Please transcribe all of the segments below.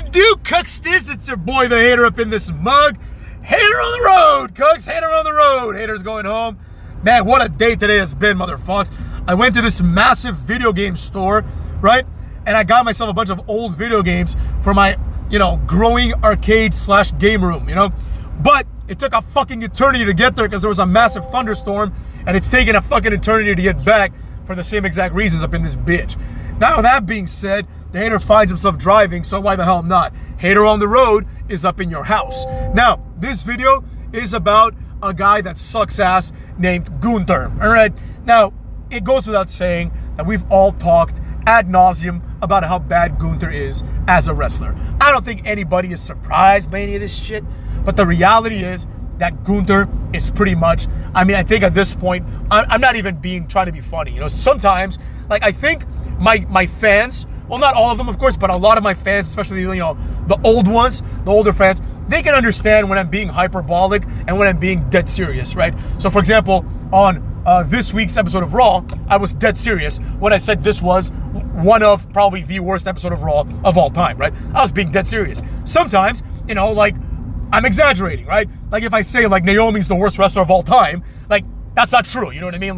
it do, Cuxtis? It's your boy, the hater, up in this mug. Hater on the road, Cux. Hater on the road. Haters going home. Man, what a day today has been, motherfucks. I went to this massive video game store, right? And I got myself a bunch of old video games for my, growing arcade / game room, But it took a fucking eternity to get there because there was a massive thunderstorm, and it's taken a fucking eternity to get back for the same exact reasons up in this bitch. Now, that being said, the hater finds himself driving, so why the hell not? Hater on the road is up in your house. Now, this video is about a guy that sucks ass named Gunther, all right? Now, it goes without saying that we've all talked ad nauseum about how bad Gunther is as a wrestler. I don't think anybody is surprised by any of this shit, but the reality is that Gunther is pretty much, I think at this point, I'm not even trying to be funny. Sometimes, I think my fans, well, not all of them, of course, but a lot of my fans, especially, the old ones, the older fans, they can understand when I'm being hyperbolic and when I'm being dead serious, right? So, for example, on this week's episode of Raw, I was dead serious when I said this was one of probably the worst episode of Raw of all time, right? I was being dead serious. Sometimes, I'm exaggerating, right? If I say, Naomi's the worst wrestler of all time, that's not true, you know what I mean?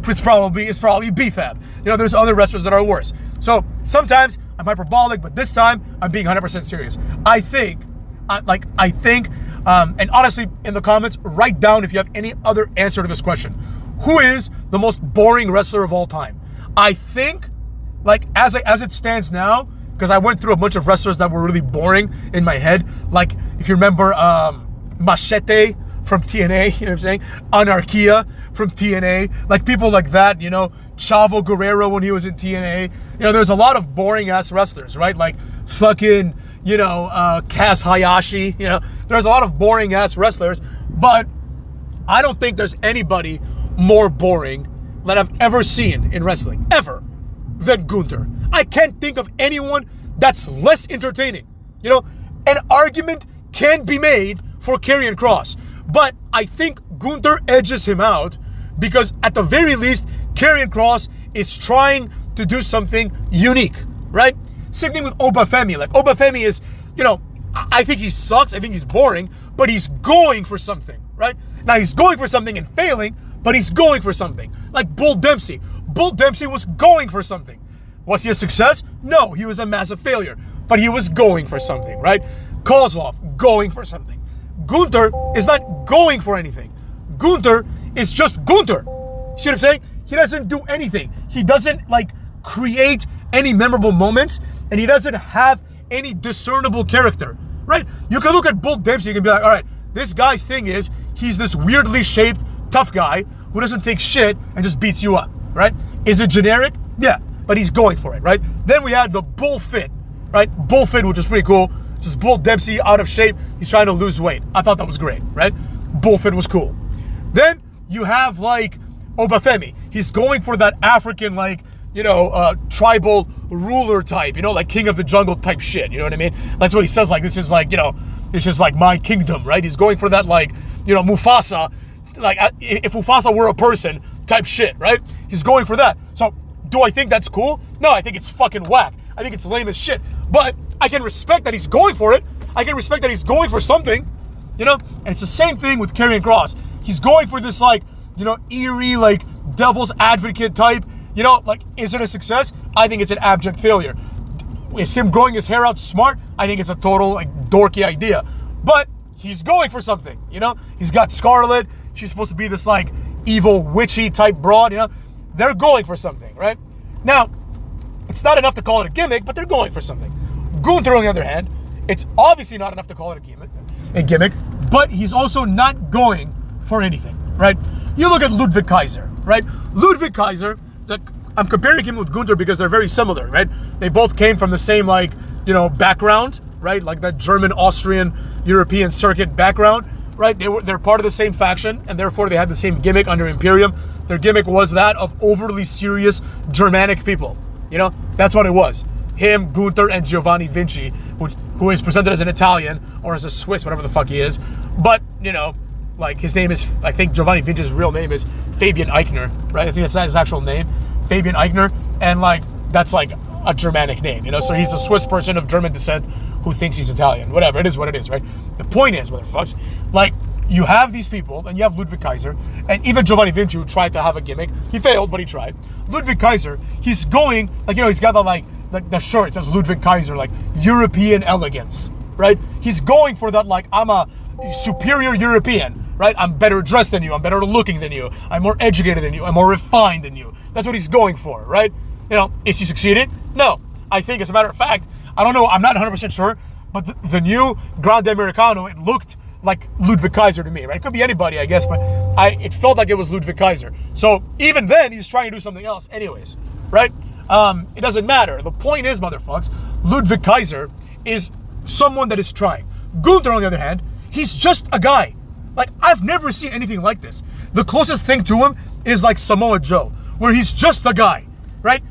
It's probably BFAB. There's other wrestlers that are worse. So sometimes I'm hyperbolic, but this time I'm being 100% serious. I think, and honestly, in the comments, write down if you have any other answer to this question. Who is the most boring wrestler of all time? I think, as it stands now, because I went through a bunch of wrestlers that were really boring in my head. If you remember, Machete from TNA, you know what I'm saying? Anarchia from TNA. People like that, Chavo Guerrero when he was in TNA. There's a lot of boring ass wrestlers, right? Fucking, Kaz Hayashi. There's a lot of boring ass wrestlers, but I don't think there's anybody more boring that I've ever seen in wrestling, ever, than Gunther. I can't think of anyone that's less entertaining. An argument can be made for Karrion Kross, but I think Gunther edges him out because at the very least, Karrion Kross is trying to do something unique, right? Same thing with Obafemi. Obafemi is, I think he sucks. I think he's boring, but he's going for something, right? Now he's going for something and failing, but he's going for something. Bull Dempsey. Bull Dempsey was going for something. Was he a success? No, he was a massive failure, but he was going for something, right? Kozlov, going for something. Gunther is not going for anything. Gunther is just Gunther. You see what I'm saying? He doesn't do anything. He doesn't create any memorable moments, and he doesn't have any discernible character, right? You can look at Bull Dempsey, you can be like, all right, this guy's thing is he's this weirdly shaped tough guy who doesn't take shit and just beats you up, right? Is it generic? Yeah, but he's going for it, right? Then we had the Bull Fit, right? Bull Fit, which is pretty cool. Just Bull Dempsey out of shape. He's trying to lose weight. I thought that was great, right? Bull Fit was cool. Then you have Obafemi. He's going for that African tribal ruler type, King of the Jungle type shit. You know what I mean? That's what he says. This is this is my kingdom, right? He's going for that Mufasa. If Mufasa were a person type shit, right? He's going for that. So do I think that's cool? No, I think it's fucking whack. I think it's lame as shit. But I can respect that he's going for it. I can respect that he's going for something, And it's the same thing with Karrion Kross. He's going for this eerie, devil's advocate type. Is it a success? I think it's an abject failure. Is him growing his hair out smart? I think it's a total dorky idea. But he's going for something, He's got Scarlet. She's supposed to be this evil witchy type broad, They're going for something, right? Now, it's not enough to call it a gimmick, but they're going for something. Gunther, on the other hand, it's obviously not enough to call it a gimmick, but he's also not going for anything, right? You look at Ludwig Kaiser, right? Ludwig Kaiser, I'm comparing him with Gunther because they're very similar, right? They both came from the same background, right? That German, Austrian, European circuit background, right? They're part of the same faction, and therefore they had the same gimmick under Imperium. Their gimmick was that of overly serious Germanic people. That's what it was. Him, Gunther, and Giovanni Vinci, who is presented as an Italian or as a Swiss, whatever the fuck he is. But, his name is, I think Giovanni Vinci's real name is Fabian Eichner, right? I think that's not his actual name, Fabian Eichner. And, that's a Germanic name, you know? So he's a Swiss person of German descent who thinks he's Italian. Whatever, it is what it is, right? The point is, motherfuckers, like, you have these people, and you have Ludwig Kaiser, and even Giovanni Vinci, who tried to have a gimmick. He failed, but he tried. Ludwig Kaiser, he's going, like, you know, he's got the shirt, it says Ludwig Kaiser, like, European elegance, right? He's going for that, like, I'm a superior European, right? I'm better dressed than you, I'm better looking than you, I'm more educated than you, I'm more refined than you. That's what he's going for, right? You know, is he succeeding? No. I think, as a matter of fact, I don't know, I'm not 100% sure, but the new Grande Americano, it looked like Ludwig Kaiser to me, right? It could be anybody, I guess, but it felt like it was Ludwig Kaiser. So even then, he's trying to do something else anyways, right? It doesn't matter. The point is, motherfucks, Ludwig Kaiser is someone that is trying. Gunther, on the other hand, he's just a guy. Like, I've never seen anything like this. The closest thing to him is like Samoa Joe, where he's just a guy, right?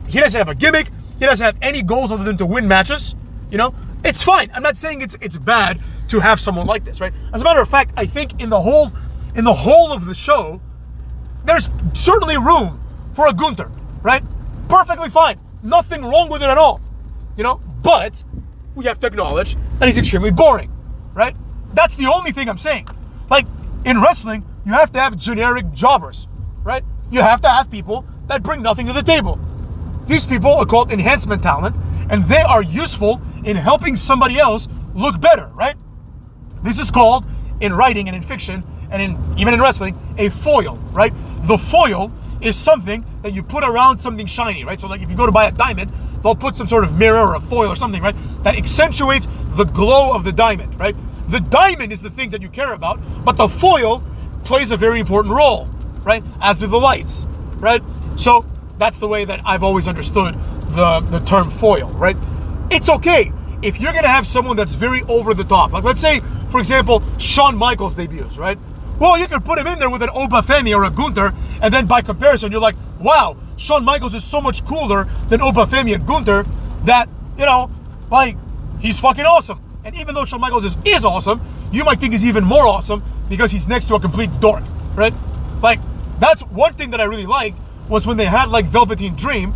He doesn't have a gimmick. He doesn't have any goals other than to win matches, you know? It's fine. I'm not saying it's bad to have someone like this, right? As a matter of fact, I think in the whole of the show, there's certainly room for a Gunther, right? Perfectly fine. Nothing wrong with it at all, you know? But we have to acknowledge that he's extremely boring, right? That's the only thing I'm saying. Like, in wrestling, you have to have generic jobbers, right? You have to have people that bring nothing to the table. These people are called enhancement talent, and they are useful in helping somebody else look better, right? This is called, in writing and in fiction, and even in wrestling, a foil, right? The foil is something that you put around something shiny, right? So like if you go to buy a diamond, they'll put some sort of mirror or a foil or something, right? That accentuates the glow of the diamond, right? The diamond is the thing that you care about, but the foil plays a very important role, right? As do the lights, right? So that's the way that I've always understood the term foil, right? It's okay if you're gonna have someone that's very over the top. Like, let's say, for example, Shawn Michaels debuts, right? Well, you could put him in there with an Obafemi or a Gunther, and then by comparison, you're like, wow, Shawn Michaels is so much cooler than Obafemi and Gunther that, you know, like, he's fucking awesome. And even though Shawn Michaels is awesome, you might think he's even more awesome because he's next to a complete dork, right? Like, that's one thing that I really liked was when they had, like, Velveteen Dream,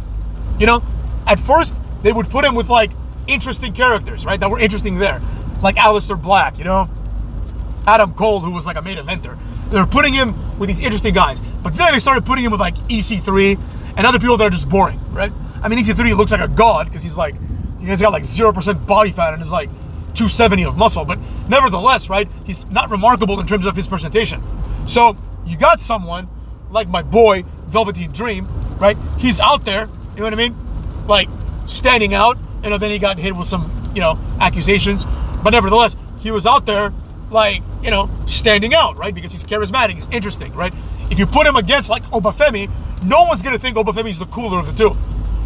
you know, at first, they would put him with, like, interesting characters, right, that were interesting there. Like Aleister Black, you know, Adam Cole, who was like a main eventer. They were putting him with these interesting guys. But then they started putting him with like EC3 and other people that are just boring, right? I mean, EC3 looks like a god because he's got like 0% body fat and is like 270 of muscle. But nevertheless, right, he's not remarkable in terms of his presentation. So you got someone like my boy, Velveteen Dream, right? He's out there, you know what I mean? Like, standing out, you know, then he got hit with some, you know, accusations. But nevertheless, he was out there, like, you know, standing out, right? Because he's charismatic, he's interesting, right? If you put him against, like, Obafemi, no one's going to think Obafemi's the cooler of the two,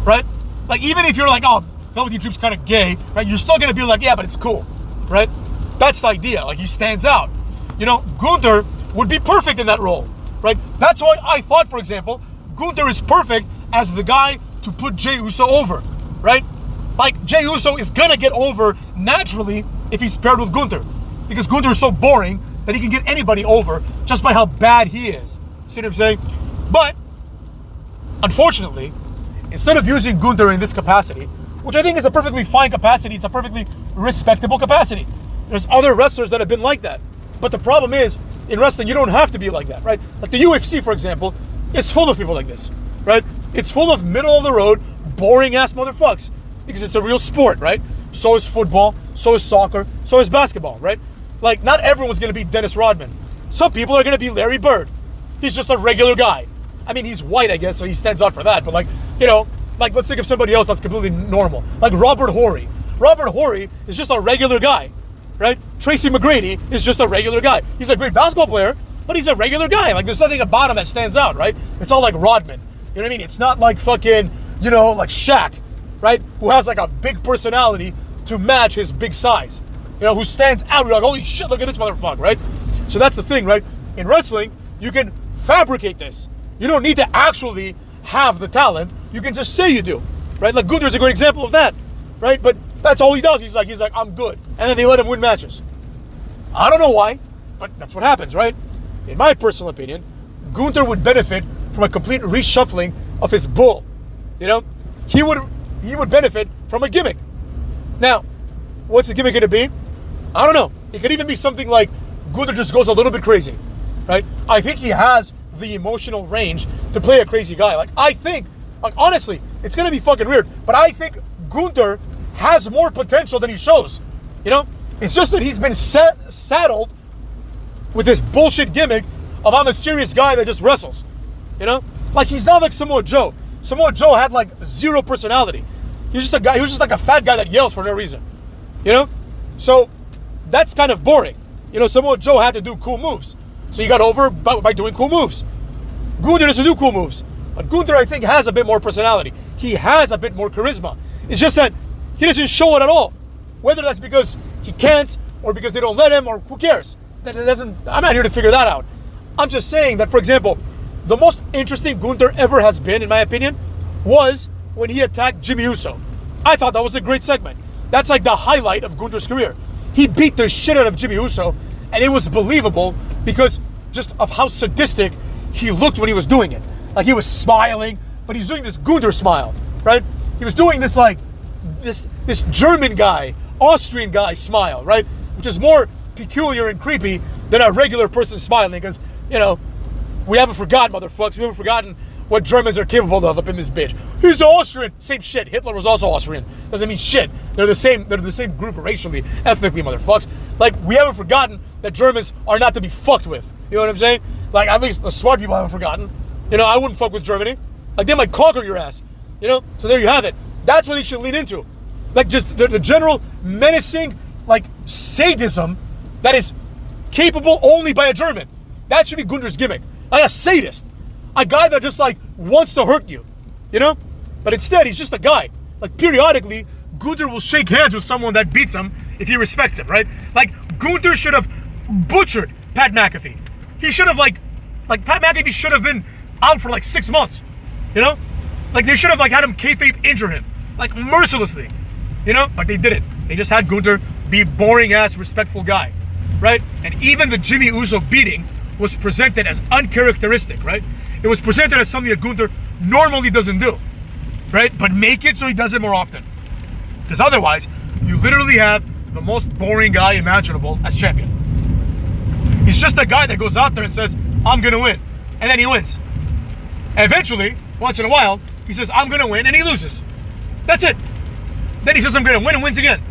right? Like, even if you're like, oh, Velveteen Dream's kind of gay, right? You're still going to be like, yeah, but it's cool, right? That's the idea. Like, he stands out. You know, Gunther would be perfect in that role, right? That's why I thought, for example, Gunther is perfect as the guy to put Jey Uso over, right? Like, Jey Uso is going to get over naturally if he's paired with Gunther. Because Gunther is so boring that he can get anybody over just by how bad he is. See what I'm saying? But, unfortunately, instead of using Gunther in this capacity, which I think is a perfectly fine capacity, it's a perfectly respectable capacity. There's other wrestlers that have been like that. But the problem is, in wrestling, you don't have to be like that, right? Like the UFC, for example, is full of people like this, right? It's full of middle-of-the-road, boring-ass motherfucks. Because it's a real sport, right? So is football, so is soccer, so is basketball, right? Like, not everyone's going to be Dennis Rodman. Some people are going to be Larry Bird. He's just a regular guy. I mean, he's white, I guess, so he stands out for that. But, like, you know, like, let's think of somebody else that's completely normal. Like Robert Horry. Robert Horry is just a regular guy, right? Tracy McGrady is just a regular guy. He's a great basketball player, but he's a regular guy. Like, there's nothing about him that stands out, right? It's all like Rodman. You know what I mean? It's not like fucking, you know, like Shaq, right? Who has like a big personality to match his big size. You know, who stands out. You're like, holy shit, look at this motherfucker, right? So that's the thing, right? In wrestling, you can fabricate this. You don't need to actually have the talent. You can just say you do, right? Like Gunther's a great example of that, right? But that's all he does. He's like, I'm good. And then they let him win matches. I don't know why, but that's what happens, right? In my personal opinion, Gunther would benefit from a complete reshuffling of his bull. You know, he would he would benefit from a gimmick. Now, what's the gimmick going to be? I don't know. It could even be something like Gunther just goes a little bit crazy, right? I think he has the emotional range to play a crazy guy. Like, I think, like, honestly, it's going to be fucking weird, but I think Gunther has more potential than he shows, you know? It's just that he's been saddled with this bullshit gimmick of I'm a serious guy that just wrestles, you know? Like, he's not like Samoa Joe. Samoa Joe had like zero personality. He was just like a fat guy that yells for no reason, you know? So that's kind of boring. You know, Samoa Joe had to do cool moves. So he got over by doing cool moves. Gunther doesn't do cool moves. But Gunther, I think, has a bit more personality. He has a bit more charisma. It's just that he doesn't show it at all. Whether that's because he can't or because they don't let him, or who cares? That it doesn't. I'm not here to figure that out. I'm just saying that, for example, the most interesting Gunther ever has been, in my opinion, was when he attacked Jimmy Uso. I thought that was a great segment. That's like the highlight of Gunther's career. He beat the shit out of Jimmy Uso, and it was believable because just of how sadistic he looked when he was doing it. Like, he was smiling, but he was doing this Gunther smile, right? He was doing this like this German guy, Austrian guy smile, right? Which is more peculiar and creepy than a regular person smiling, because, you know, we haven't forgotten, motherfuckers. We haven't forgotten what Germans are capable of up in this bitch. He's Austrian. Same shit. Hitler was also Austrian. Doesn't mean shit. They're the same group racially, ethnically, motherfucks. Like, we haven't forgotten that Germans are not to be fucked with. You know what I'm saying? Like, at least the smart people haven't forgotten. You know, I wouldn't fuck with Germany. Like, they might conquer your ass. You know? So there you have it. That's what they should lean into. Like, just the general menacing, like, sadism that is capable only by a German. That should be Gunther's gimmick. Like a sadist. A guy that just, like, wants to hurt you. You know? But instead, he's just a guy. Like, periodically, Gunther will shake hands with someone that beats him if he respects him, right? Like, Gunther should have butchered Pat McAfee. He should have, like Pat McAfee should have been out for, like, 6 months. You know? Like, they should have, like, had him kayfabe injure him. Like, mercilessly. You know? But they didn't. They just had Gunther be a boring-ass, respectful guy. Right? And even the Jimmy Uso beating was presented as uncharacteristic, right? It was presented as something that Gunther normally doesn't do, right? But make it so he does it more often. Because otherwise, you literally have the most boring guy imaginable as champion. He's just a guy that goes out there and says, I'm going to win. And then he wins. And eventually, once in a while, he says, I'm going to win, and he loses. That's it. Then he says, I'm going to win, and wins again.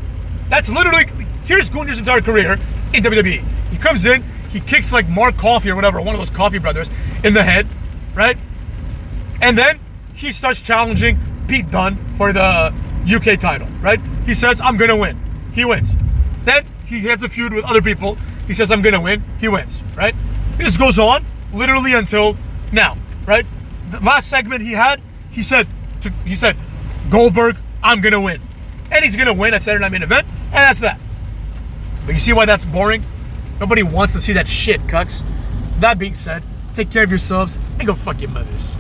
That's literally, here's Gunther's entire career in WWE. He comes in, he kicks like Mark Coffey or whatever, one of those Coffey brothers, in the head, right? And then he starts challenging Pete Dunne for the UK title, right? He says, I'm going to win. He wins. Then he has a feud with other people. He says, I'm going to win. He wins, right? This goes on literally until now, right? The last segment he had, he said, Goldberg, I'm going to win. And he's going to win at Saturday Night Main Event, and that's that. But you see why that's boring? Nobody wants to see that shit, cucks. That being said, take care of yourselves and go fuck your mothers.